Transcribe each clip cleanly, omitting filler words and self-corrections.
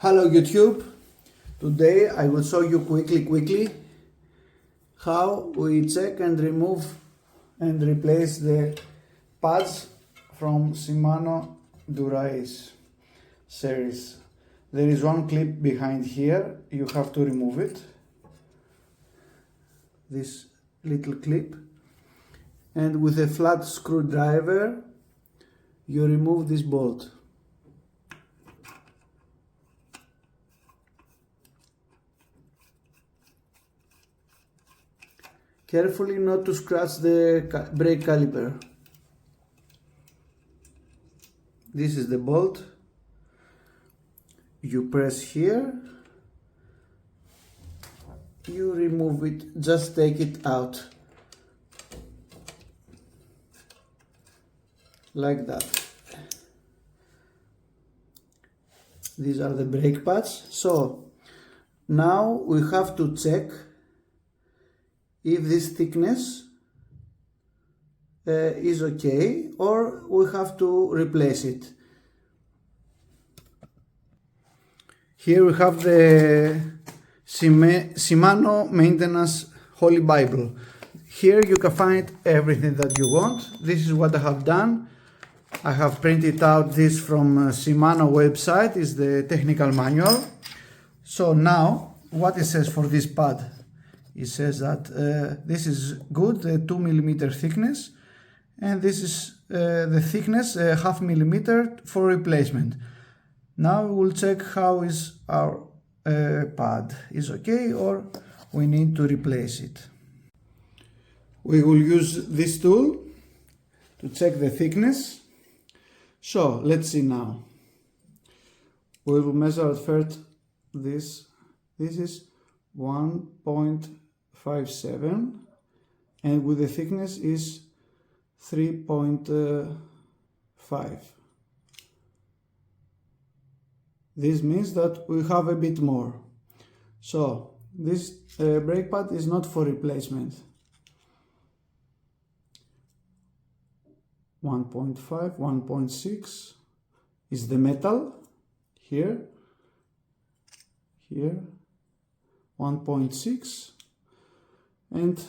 Hello YouTube, today I will show you quickly how we check and remove and replace the pads from Shimano Durace series. There is one clip behind here, you have to remove it, this little clip, and with a flat screwdriver you remove this bolt. Carefully not to scratch the brake caliper. This is the bolt. You press here, you remove it, just take it out. Like that. These are the brake pads. So now we have to check if this thickness is okay, or we have to replace it. Here we have the Shimano maintenance Holy Bible. Here you can find everything that you want. This is what I have done. I have printed out this from Shimano website, is the technical manual. So now what it says for this pad? It says that this is good, 2 mm thickness, and this is the thickness, 0.5 mm for replacement. Now we will check how is our pad, is okay or we need to replace it. We will use this tool to check the thickness. So let's see now. We will measure at first this. This is 1.57 and with the thickness is 3.5. This means that we have a bit more. So this brake pad is not for replacement. 1.5, 1.6 is the metal here, 1.6, and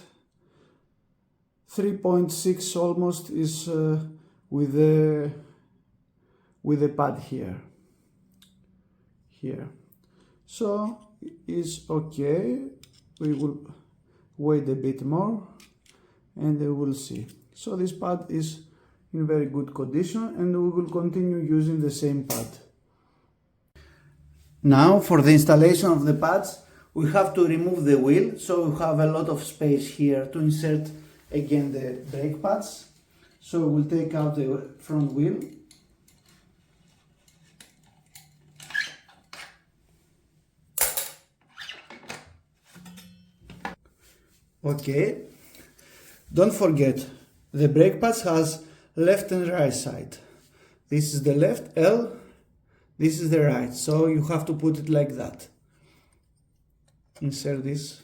3.6 almost is with the pad here. So it's okay. We will wait a bit more and we will see. So this pad is in very good condition and we will continue using the same pad. Now for the installation of the pads, we have to remove the wheel, so we have a lot of space here to insert again the brake pads. So we'll take out the front wheel. Okay, don't forget, the brake pads has left and right side. This is the left L, this is the right, so you have to put it like that. Insert this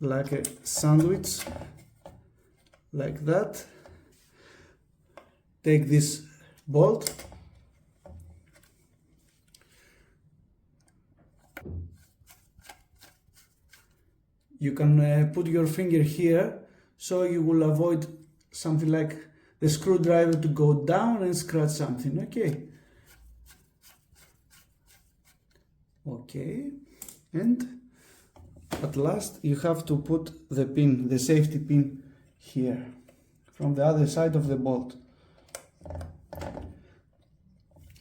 like a sandwich, like that. Take this bolt, you can put your finger here, so you will avoid something like the screwdriver to go down and scratch something. Okay, and at last you have to put the pin, the safety pin here from the other side of the bolt.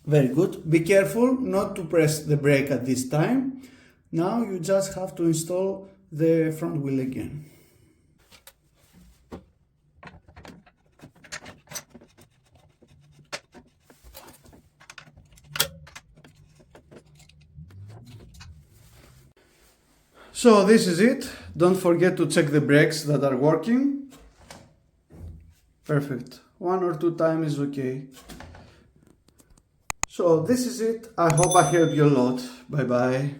Very good. Be careful not to press the brake at this time. Now you just have to install the front wheel again. So this is it. Don't forget to check the brakes that are working. Perfect. 1 or 2 times is okay. So this is it. I hope I helped you a lot. Bye bye.